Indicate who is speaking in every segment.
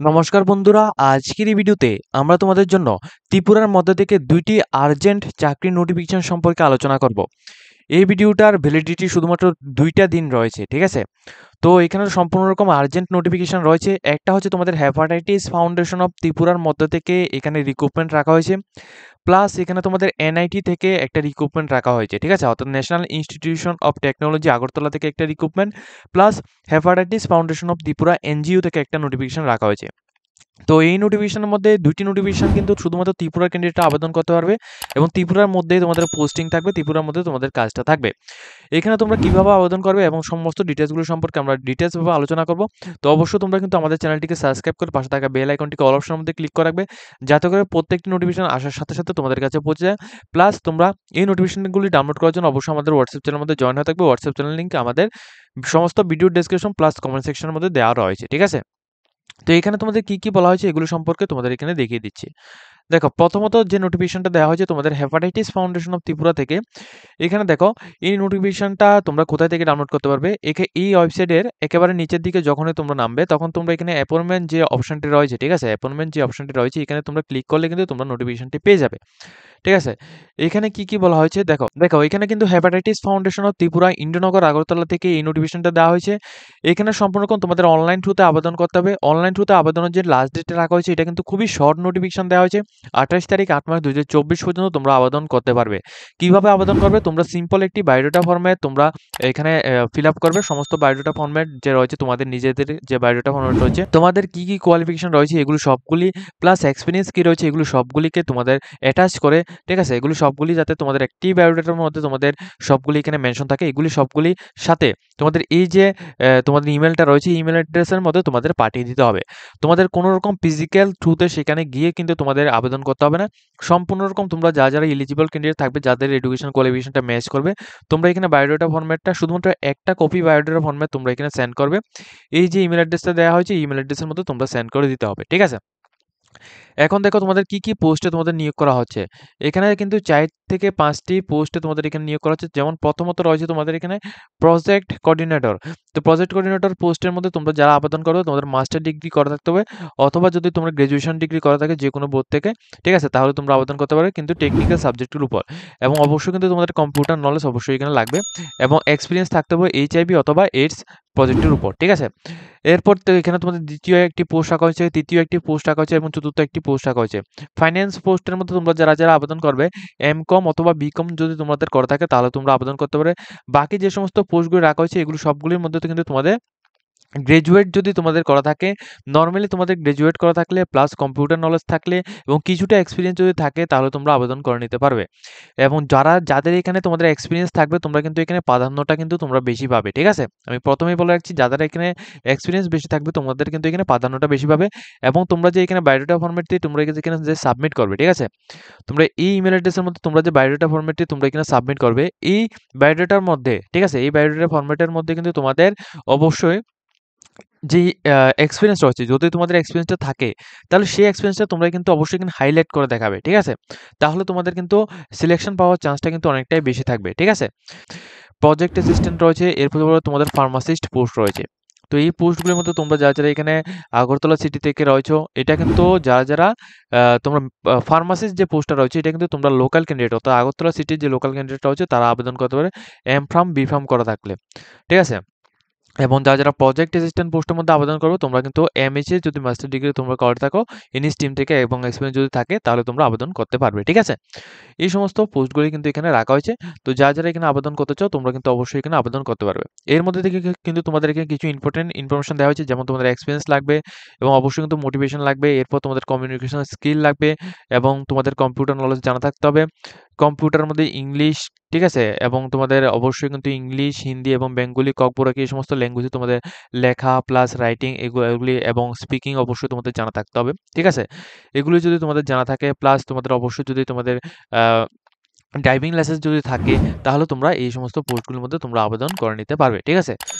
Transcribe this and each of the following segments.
Speaker 1: নমস্কার বন্ধুরা, আজকের এই ভিডিওতে আমরা তোমাদের জন্য ত্রিপুরার মধ্যে থেকে ২টি আর্জেন্ট চাকরির নোটিফিকেশন সম্পর্কে আলোচনা করব। এই ভিডিওটার ভ্যালিডিটি শুধুমাত্র ২টা দিন রয়েছে, ঠিক আছে? তো এখানে সম্পূর্ণ রকম আর্জেন্ট নোটিফিকেশন রয়েছে। একটা হচ্ছে তোমাদের হেপাটাইটিস ফাউন্ডেশন অফ ত্রিপুরার মধ্যে থেকে এখানে রিক্রুটমেন্ট রাখা হয়েছে। প্লাস এখানে তোমাদের এনআইটি থেকে একটা রিক্রুটমেন্ট রাখা হয়েছে, ঠিক আছে? অর্থাৎ national institution of technology Agartala থেকে একটা recruitment, plus hepatitis foundation of Tripura NGO থেকে একটা নোটিফিকেশন রাখা হয়েছে। তো এই নোটিফিকেশনের মধ্যে ২টি নোটিফিকেশন কিন্তু শুধুমাত্র ত্রিপুরার ক্যান্ডিডেটরা আবেদন করতে পারবে এবং ত্রিপুরার মধ্যেই তোমাদের পোস্টিং থাকবে, ত্রিপুরার মধ্যে তোমাদের কাজটা থাকবে। এখানে তোমরা কিভাবে আবেদন করবে এবং সমস্ত ডিটেইলসগুলো সম্পর্কে আমরা ডিটেইলসভাবে আলোচনা করব। তো অবশ্যই তোমরা কিন্তু আমাদের চ্যানেলটিকে সাবস্ক্রাইব করে পাশে থাকা বেল আইকনটিকে অল অপশনের মধ্যে ক্লিক করে রাখবে, যাতে করে প্রত্যেকটি নোটিফিকেশন আসার সাথে সাথে তোমাদের কাছে পৌঁছে যায়। প্লাস তোমরা এই নোটিফিকেশনগুলি ডাউনলোড করার জন্য অবশ্যই আমাদের হোয়াটসঅ্যাপ চ্যানেলের মধ্যে জয়েন হয়ে থাকবে। হোয়াটসঅ্যাপ চ্যানেল লিঙ্ক আমাদের সমস্ত ভিডিও ডেসক্রিপশন প্লাস কমেন্ট সেকশনের মধ্যে দেওয়া রয়েছে, ঠিক আছে? তো এখানে তোমাদের কি বলা হয়েছে এগুলো সম্পর্কে তোমাদের এখানে দেখিয়ে দিচ্ছি। দেখো, প্রথমত যে নোটিফিকেশনটা দেওয়া হয়েছে তোমাদের হেপাটাইটিস ফাউন্ডেশন অফ ত্রিপুরা থেকে। এখানে দেখো, এই নোটিফিকেশনটা তোমরা কোথায় থেকে ডাউনলোড করতে পারবে? এই ওয়েবসাইটের একেবারে নিচের দিকে যখনই তোমরা নামবে তখন তোমরা এখানে অ্যাপয়েন্টমেন্ট যে অপশনটি রয়েছে, ঠিক আছে? অ্যাপয়েন্টমেন্ট যে অপশনটি রয়েছে এখানে তোমরা ক্লিক করলে কিন্তু তোমরা নোটিফিকেশনটি পেয়ে যাবে, ঠিক আছে? এখানে কি বলা হয়েছে দেখো, এখানে কিন্তু hepatitis foundation of Tripura Indranagar Agartala থেকে এই নোটিফিকেশনটা দেওয়া হয়েছে। এখানে সম্পূর্ণ তোমাদের অনলাইন থ্রুতে আবেদন করতে হবে। অনলাইন থ্রুতে আবেদনের যে লাস্ট ডেটটা রাখা হয়েছে এটা কিন্তু খুবই শর্ট নোটিফিকেশন দেওয়া হয়েছে। 28 তারিখ 8 মাস 2024 পর্যন্ত তোমরা আবেদন করতে পারবে। কিভাবে আবেদন করবে? তোমরা সিম্পল একটি বায়োডাটা ফরম্যাট তোমরা এখানে ফিল আপ করবে। সমস্ত বায়োডাটা ফরম্যাট যে রয়েছে তোমাদের নিজেদের যে বায়োডাটা ফরম্যাট রয়েছে, তোমাদের কি কোয়ালিফিকেশন রয়েছে এগুলো সবগুলি, প্লাস এক্সপেরিয়েন্স কি রয়েছে এগুলো সবগুলিকে তোমাদের অ্যাটাচ করে, ঠিক আছে? এগুলি সবগুলি যাতে তোমাদের একটি বায়োডাটার মধ্যে তোমাদের সবগুলি এখানে মেনশন থাকে, এগুলি সবগুলি সাথে তোমাদের এই যে তোমাদের ইমেলটা রয়েছে ইমেল অ্যাড্রেসের মধ্যে তোমাদের পাঠিয়ে দিতে হবে। তোমাদের কোনো রকম ফিজিক্যাল থ্রুতে সেখানে গিয়ে কিন্তু তোমাদের আবেদন করতে হবে না। সম্পূর্ণ রকম তোমরা যারা এলিজিবল ক্যান্ডিডেট থাকবে, যাদের এডুকেশন কোয়ালিফিকেশনটা ম্যাচ করবে, তোমরা এখানে বায়োডাটা ফরম্যাটটা শুধুমাত্র একটা কপি বায়োডাটা ফরম্যাট তোমরা এখানে সেন্ড করবে। এই যে ইমেল অ্যাড্রেসটা দেওয়া হয়েছে ইমেল অ্যাড্রেসের মধ্যে তোমরা সেন্ড করে দিতে হবে, ঠিক আছে? এখন দেখো তোমাদের কি পোস্টে তোমাদের নিয়োগ করা হচ্ছে। এখানে কিন্তু ৪ থেকে ৫ টি পোস্টে তোমাদের এখানে নিয়োগ করা হচ্ছে। যেমন প্রথমত রয়েছে তোমাদের এখানে প্রজেক্ট কোঅর্ডিনেটর। তো প্রজেক্ট কোঅর্ডিনেটর পোস্টের মধ্যে তোমরা যারা আবেদন করবে তোমাদের মাস্টার ডিগ্রি করা থাকতে হবে, অথবা যদি তোমরা গ্র্যাজুয়েশন ডিগ্রি করা থাকে যেকোনো বোর্ড থেকে, ঠিক আছে? তাহলে তোমরা আবেদন করতে পারবে, কিন্তু টেকনিক্যাল সাবজেক্টের উপর। এবং অবশ্যই কিন্তু তোমাদের কম্পিউটার নলেজ অবশ্যই এখানে লাগবে এবং এক্সপেরিয়েন্স থাকতে হবে এইচআইভি অথবা এইডস প্রজেক্টের উপর, ঠিক আছে? এরপর তো এখানে তোমাদের দ্বিতীয় একটি পোস্ট রাখা হয়েছে, তৃতীয় একটি পোস্ট রাখা হয়েছে এবং চতুর্থ একটি পোস্ট রাখা হয়েছে। ফাইন্যান্স পোস্টের মধ্যে তোমরা যারা আবেদন করবে, এমকম অথবা বিকম যদি তোমাদের করা থাকে তাহলে তোমরা আবেদন করতে পারবে। বাকি যে সমস্ত পোস্টগুলো রাখা হয়েছে এগুলো সবগুলির মধ্যে তো কিন্তু তোমাদের গ্র্যাজুয়েট যদি তোমাদের করা থাকে, নরমালি তোমাদের গ্র্যাজুয়েট করা থাকলে প্লাস কম্পিউটার নলেজ থাকলে এবং কিছুটা এক্সপেরিয়েন্স যদি থাকে তাহলে তোমরা আবেদন করে নিতে পারবে। এবং যাদের এখানে তোমাদের এক্সপেরিয়েন্স থাকবে তোমরা কিন্তু এখানে প্রাধান্যটা কিন্তু তোমরা বেশি পাবে, ঠিক আছে? আমি প্রথমেই বলে রাখছি, যাদের এখানে এক্সপেরিয়েন্স বেশি থাকবে তোমাদের কিন্তু এখানে প্রাধান্যটা বেশি পাবে। এবং তোমরা যে এখানে বায়োডাটা ফরম্যাটটি তোমরা এখানে যে সাবমিট করবে, ঠিক আছে? তোমরা এই ইমেল অ্যাড্রেসের মধ্যে তোমরা যে বায়োডাটা ফরম্যাটটি তোমরা এখানে সাবমিট করবে, এই বায়োডাটার মধ্যে, ঠিক আছে? এই বায়োডাটা ফরম্যাটের মধ্যে কিন্তু তোমাদের অবশ্যই যেই এক্সপেরিয়েন্স রয়েছে, যদি তোমাদের এক্সপেরিয়েন্সটা থাকে, তাহলে সেই এক্সপেরিয়েন্সটা তোমরা কিন্তু অবশ্যই এখানে হাইলাইট করে দেখাবে, ঠিক আছে? তাহলে তোমাদের কিন্তু সিলেকশন পাওয়ার চান্সটা কিন্তু অনেকটাই বেশি থাকবে, ঠিক আছে? প্রজেক্ট অ্যাসিস্ট্যান্ট রয়েছে, এরপর তোমাদের ফার্মাসিস্ট পোস্ট রয়েছে। তো এই পোস্টগুলোর মধ্যে তোমরা যারা এখানে আগরতলা সিটি থেকে রয়েছো, এটা কিন্তু যারা তোমরা ফার্মাসিস্ট যে পোস্টটা রয়েছে এটা কিন্তু তোমরা লোকাল ক্যান্ডিডেট, অর্থাৎ আগরতলা সিটির যে লোকাল ক্যান্ডিডেট রয়েছে তারা আবেদন করতে পারে এম.ফার্ম, বি.ফার্ম করা থাকলে, ঠিক আছে? এবং যারা প্রজেক্ট অ্যাসিস্ট্যান্ট পোস্টের মধ্যে আবেদন করবে তোমরা কিন্তু এমএসএ যদি মাস্টার ডিগ্রি তোমরা করে থাকো এনি স্ট্রিম থেকে এবং এক্সপেরিয়েন্স যদি থাকে তাহলে তোমরা আবেদন করতে পারবে, ঠিক আছে? এই সমস্ত পোস্টগুলি কিন্তু এখানে রাখা হয়েছে। তো যারা এখানে আবেদন করতে চাও তোমরা কিন্তু অবশ্যই এখানে আবেদন করতে পারবে। এর মধ্যে থেকে কিন্তু তোমাদের এখানে কিছু ইম্পোর্টেন্ট ইনফরমেশন দেওয়া হয়েছে, যেমন তোমাদের এক্সপেরিয়েন্স লাগবে এবং অবশ্যই কিন্তু মোটিভেশন লাগবে। এরপর তোমাদের কমিউনিকেশন স্কিল লাগবে এবং তোমাদের কম্পিউটার নলেজ জানা থাকতে হবে। কম্পিউটারের মধ্যে ইংলিশ, ঠিক আছে? এবং তোমাদের অবশ্যই কিন্তু ইংলিশ, হিন্দি এবং বেঙ্গলি, ককবরকি এই সমস্ত ল্যাঙ্গুয়েজে তোমাদের লেখা প্লাস রাইটিং এগুলি এবং স্পিকিং অবশ্যই তোমাদের জানা থাকতে হবে, ঠিক আছে? এগুলি যদি তোমাদের জানা থাকে প্লাস তোমাদের অবশ্যই যদি তোমাদের আ ড্রাইভিং লাইসেন্স যদি থাকে তাহলে তোমরা এই সমস্ত পোস্টগুলোর মধ্যে তোমরা আবেদন করে নিতে পারবে। ঠিক আছে?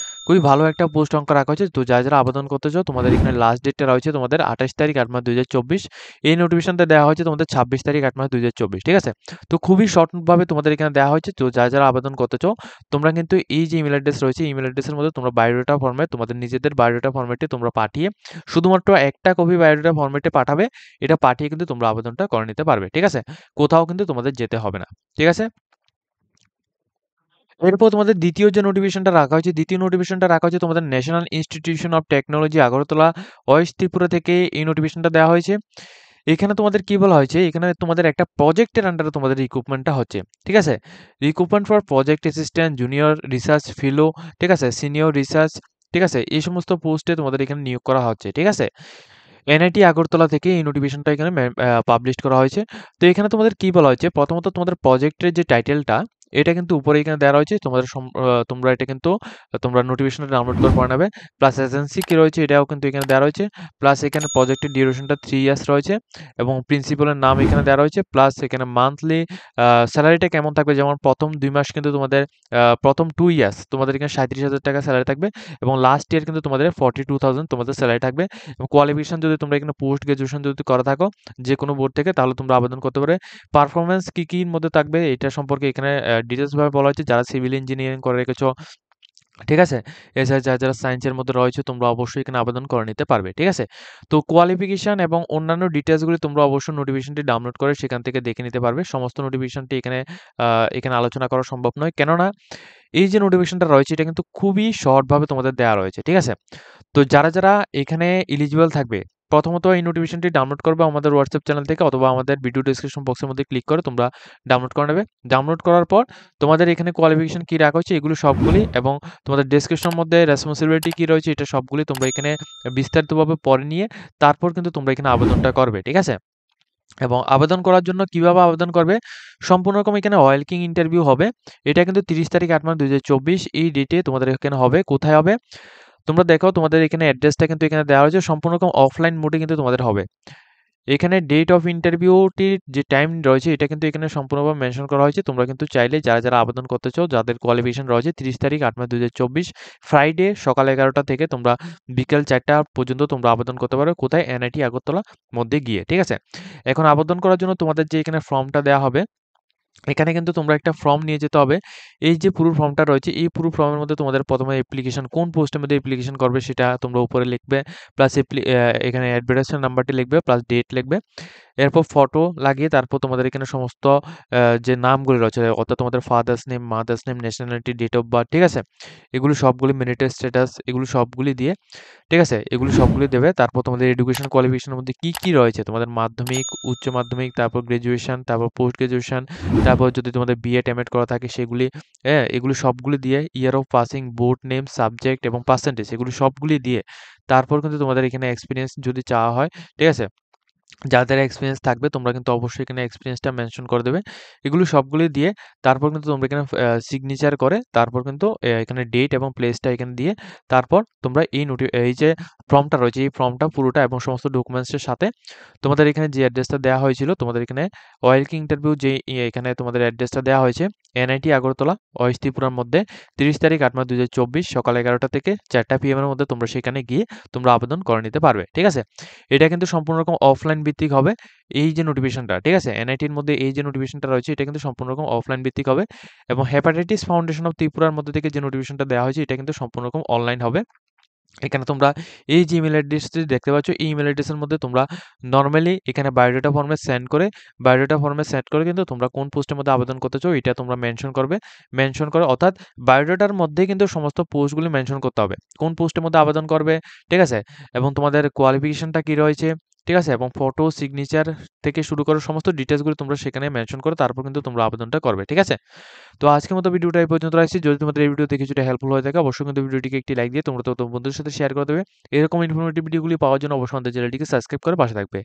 Speaker 1: খুবই ভালো একটা পোস্ট অঙ্ক রাখা হয়েছে। তো যারা আবেদন করতে চাও তোমাদের এখানে লাস্ট ডেটটা রয়েছে তোমাদের ২৮ তারিখ ৮ মাস ২০২৪। এই নোটিফিকেশনটা দেওয়া হয়েছে তোমাদের ২৬ তারিখ ৮ মাস ২০২৪। ঠিক আছে? তো খুবই শর্টভাবে তোমাদের এখানে দেওয়া হয়েছে। তো যারা আবেদন করতে চাও তোমরা কিন্তু এই যে ইমেইল অ্যাড্রেস রয়েছে, ইমেইল অ্যাড্রেসের মধ্যে তোমরা বায়োডাটা ফরম্যাট তোমাদের নিজেদের বায়োডাটা ফরম্যাটে তোমরা পাঠিয়ে শুধুমাত্র একটা কপি বায়োডাটা ফরম্যাটে পাঠাবে। এটা পাঠিয়ে কিন্তু তোমরা আবেদনটা করে নিতে পারবে। ঠিক আছে? কোথাও কিন্তু তোমাদের যেতে হবে না। ঠিক আছে? এরপর তোমাদের দ্বিতীয় যে নোটিফিকেশনটা রাখা হয়েছে, দ্বিতীয় নোটিফিকেশনটা রাখা হয়েছে তোমাদের national institution of technology Agartala, West Tripura থেকে এই নোটিফিকেশনটা দেওয়া হয়েছে। এখানে তোমাদের কি বলা হয়েছে, এখানে তোমাদের একটা প্রজেক্টের আন্ডারে তোমাদের রিক্রুটমেন্টটা হচ্ছে। ঠিক আছে? Recruitment for project assistant, junior research fellow, ঠিক আছে? সিনিয়র রিসার্চ, ঠিক আছে? এই সমস্ত পোস্টে তোমাদের এখানে নিয়োগ করা হচ্ছে। ঠিক আছে? এনআইটি আগরতলা থেকে এই নোটিফিকেশনটা এখানে পাবলিশ করা হয়েছে। তো এখানে তোমাদের কি বলা হয়েছে, প্রথমত তোমাদের প্রজেক্টের যে টাইটেলটা এটা কিন্তু উপরে এখানে দেওয়া রয়েছে। তোমাদের তোমরা এটা কিন্তু তোমরা নোটিফিকেশনটা ডাউনলোড করে পড়ে নেবে। প্লাস এজেন্সি কি রয়েছে এটাও কিন্তু এখানে দেওয়া রয়েছে। প্লাস এখানে প্রজেক্টের ডিউরেশনটা 3 ইয়ার্স রয়েছে এবং প্রিন্সিপালের নাম এখানে দেওয়া রয়েছে। প্লাস এখানে মান্থলি স্যালারিটা কেমন থাকবে, যেমন প্রথম 2 মাস কিন্তু তোমাদের প্রথম 2 ইয়ার্স তোমাদের এখানে ৩৭,০০০ টাকা স্যালারি থাকবে এবং লাস্ট ইয়ার কিন্তু তোমাদের 42,000 তোমাদের স্যালারি থাকবে। এবং কোয়ালিফিকেশন যদি তোমরা এখানে পোস্ট গ্রাজুয়েশন যদি করা থাকো যে কোনো বোর্ড থেকে তাহলে তোমরা আবেদন করতে পারবে। পারফরম্যান্স কির মধ্যে থাকবে এটা সম্পর্কে এখানে ডিটেইলস ভাবে বলা হয়েছে। যারা সিভিল ইঞ্জিনিয়ারিং করে রেখেছো, ঠিক আছে? এছাড়া যারা সায়েন্সের মধ্যে রয়েছে তোমরা অবশ্যই এখানে আবেদন করে নিতে পারবে। ঠিক আছে? তো কোয়ালিফিকেশন এবং অন্যান্য ডিটেইলসগুলি তোমরা অবশ্যই নোটিফিকেশনটি ডাউনলোড করে সেখান থেকে দেখে নিতে পারবে। সমস্ত নোটিফিকেশনটি এখানে আলোচনা করা সম্ভব নয়। কেননা এই যে নোটিফিকেশনটা রয়েছে এটা কিন্তু খুবই শর্ট ভাবে তোমাদের দেওয়া রয়েছে। ঠিক আছে? তো যারা এখানে এলিজিবল থাকবে, প্রথমত এই নোটিফিকেশনটি ডাউনলোড করবে আমাদের হোয়াটসঅ্যাপ চ্যানেল থেকে অথবা আমাদের ভিডিও ডেসক্রিপশন বক্সের মধ্যে ক্লিক করে তোমরা ডাউনলোড করে নেবে। ডাউনলোড করার পর তোমাদের এখানে কোয়ালিফিকেশন কি রাখা হয়েছে এগুলো সবগুলি এবং তোমাদের ডেসক্রিপশনের মধ্যে রেসপন্সিবিলিটি কি রয়েছে এটা সবগুলি তোমরা এখানে বিস্তারিতভাবে পড়ে নিয়ে তারপর কিন্তু তোমরা এখানে আবেদনটা করবে। ঠিক আছে? এবং আবেদন করার জন্য কিভাবে আবেদন করবে, সম্পূর্ণ রকম এখানে ওয়েলকিং ইন্টারভিউ হবে। এটা কিন্তু ৩০ তারিখ ৮ মাস ২০২৪ এই ডেটে তোমাদের এখানে হবে। কোথায় হবে? তোমরা দেখো তোমাদের এখানে অ্যাড্রেসটা কিন্তু এখানে দেওয়া হয়েছে। সম্পূর্ণ রকম অফলাইন মোডে কিন্তু তোমাদের হবে। এখানে ডেট অফ ইন্টারভিউটির যে টাইম রয়েছে এটা কিন্তু এখানে সম্পূর্ণভাবে মেনশন করা হয়েছে। তোমরা কিন্তু চাইলে যারা আবেদন করতে চাও যাদের কোয়ালিফিকেশন রয়েছে ৩০ তারিখ ৮ মাস ২০২৪ ফ্রাইডে সকাল ১১টা থেকে তোমরা বিকেল ৪টা পর্যন্ত তোমরা আবেদন করতে পারো। কোথায়? এনআইটি আগরতলা মধ্যে গিয়ে। ঠিক আছে? এখন আবেদন করার জন্য তোমাদের যে এখানে ফর্মটা দেওয়া হবে এখানে কিন্তু তোমরা একটা ফর্ম নিয়ে যেতে হবে। এই যে পুরো ফর্মটা রয়েছে, এই পুরো ফর্মের মধ্যে তোমাদের ১ম এ অ্যাপ্লিকেশন কোন পোস্টের মধ্যে অ্যাপ্লিকেশন করবে সেটা তোমরা উপরে লিখবে। প্লাস এখানে অ্যাডভার্টাইজমেন্ট নাম্বারটি লিখবে, প্লাস ডেট লিখবে। এরপর ফটো লাগিয়ে তারপর তোমাদের এখানে সমস্ত যে নামগুলো রয়েছে অর্থাৎ তোমাদের father's name, mother's name, nationality, date of birth, ঠিক আছে? এগুলো সবগুলি মেরিটাল স্ট্যাটাস এগুলো সবগুলি দিয়ে, ঠিক আছে? এগুলো সবগুলি দেবে। তারপর তোমাদের এডুকেশন কোয়ালিফিকেশনের মধ্যে কি রয়েছে? তোমাদের মাধ্যমিক, উচ্চ মাধ্যমিক, তারপর গ্র্যাজুয়েশন, তারপর পোস্ট গ্র্যাজুয়েশন, তারপর যদি তোমাদের বিএড, এমএড করা থাকে সেগুলি, হ্যাঁ? এগুলো সবগুলি দিয়ে year of passing, board name, subject এবং পার্সেন্টেজ এগুলো সবগুলি দিয়ে তারপর কিন্তু তোমাদের এখানে এক্সপেরিয়েন্স যদি চাওয়া হয়, ঠিক আছে? যাদের এক্সপেরিয়েন্স থাকবে তোমরা কিন্তু অবশ্যই এখানে এক্সপেরিয়েন্সটা মেনশন করে দেবে। এগুলো সবগুলি দিয়ে তারপর কিন্তু তোমরা এখানে সিগনেচার করে তারপর কিন্তু এখানে ডেট এবং প্লেসটা এখানে দিয়ে তারপর তোমরা এই যে ফর্মটা রয়েছে এই ফর্মটা পুরোটা এবং সমস্ত ডকুমেন্টসের সাথে তোমাদের এখানে যে অ্যাড্রেসটা দেওয়া হয়েছিল তোমাদের এখানে ওয়েলকিং ইন্টারভিউ যে এখানে তোমাদের অ্যাড্রেসটা দেওয়া হয়েছে এনআইটি আগরতলা ওয়েস্ট ত্রিপুরার মধ্যে ৩০ তারিখ ৮ মাস ২০২৪ সকাল ১১টা থেকে ৪টা পিএম এর মধ্যে তোমরা সেখানে গিয়ে তোমরা আবেদন করে নিতে পারবে। ঠিক আছে? এটা কিন্তু সম্পূর্ণ রকম অফলাইন ভিত্তিক হবে। এই যে নোটিফিকেশনটা, ঠিক আছে? এনআইটির মধ্যে এই যে নোটিফিকেশনটা রয়েছে এটা কিন্তু সম্পূর্ণ রকম অফলাইন ভিত্তিক হবে এবং হেপাটাইটিস ফাউন্ডেশন অফ ত্রিপুরার মধ্যে থেকে যে নোটিফিকেশনটা দেওয়া হয়েছে এটা কিন্তু সম্পূর্ণ রকম অনলাইন হবে। এখানে তোমরা এই যে ইমেইল অ্যাড্রেসটি দেখতে পাচ্ছ এই ইমেইল অ্যাড্রেসের মধ্যে তোমরা নরমালি এখানে বায়োডাটা ফরম্যাট সেন্ড করে কিন্তু তোমরা কোন পোস্টের মধ্যে আবেদন করতে চাও এটা তোমরা মেনশন করবে। মেনশন করে অর্থাৎ বায়োডাটার মধ্যেই কিন্তু সমস্ত পোস্টগুলি মেনশন করতে হবে। কোন পোস্টের মধ্যে আবেদন করবে, ঠিক আছে? এবং তোমাদের কোয়ালিফিকেশনটা কি রয়েছে, ঠিক আছে? এবং ফটো, সিগনেচার থেকে শুরু করে সমস্ত ডিটেইলসগুলো তোমরা সেখানে মেনশন করে তারপর কিন্তু তোমরা আবেদনটা করবে। ঠিক আছে? তো আজকের মতো ভিডিওটা এই পর্যন্ত রাখছি। যদি তোমাদের এই ভিডিওতে কিছুটা হেল্পফুল হয়ে থাকে অবশ্যই কিন্তু ভিডিওটিকে একটি লাইক দিয়ে তোমরা তো বন্ধুদের সাথে শেয়ার করে দেবে। এরকম ইনফরমেটিভ ভিডিওগুলি পাওয়ার জন্য অবশ্যই আমাদের চ্যানেলটিকে সাবস্ক্রাইব করে পাশে থাকবে।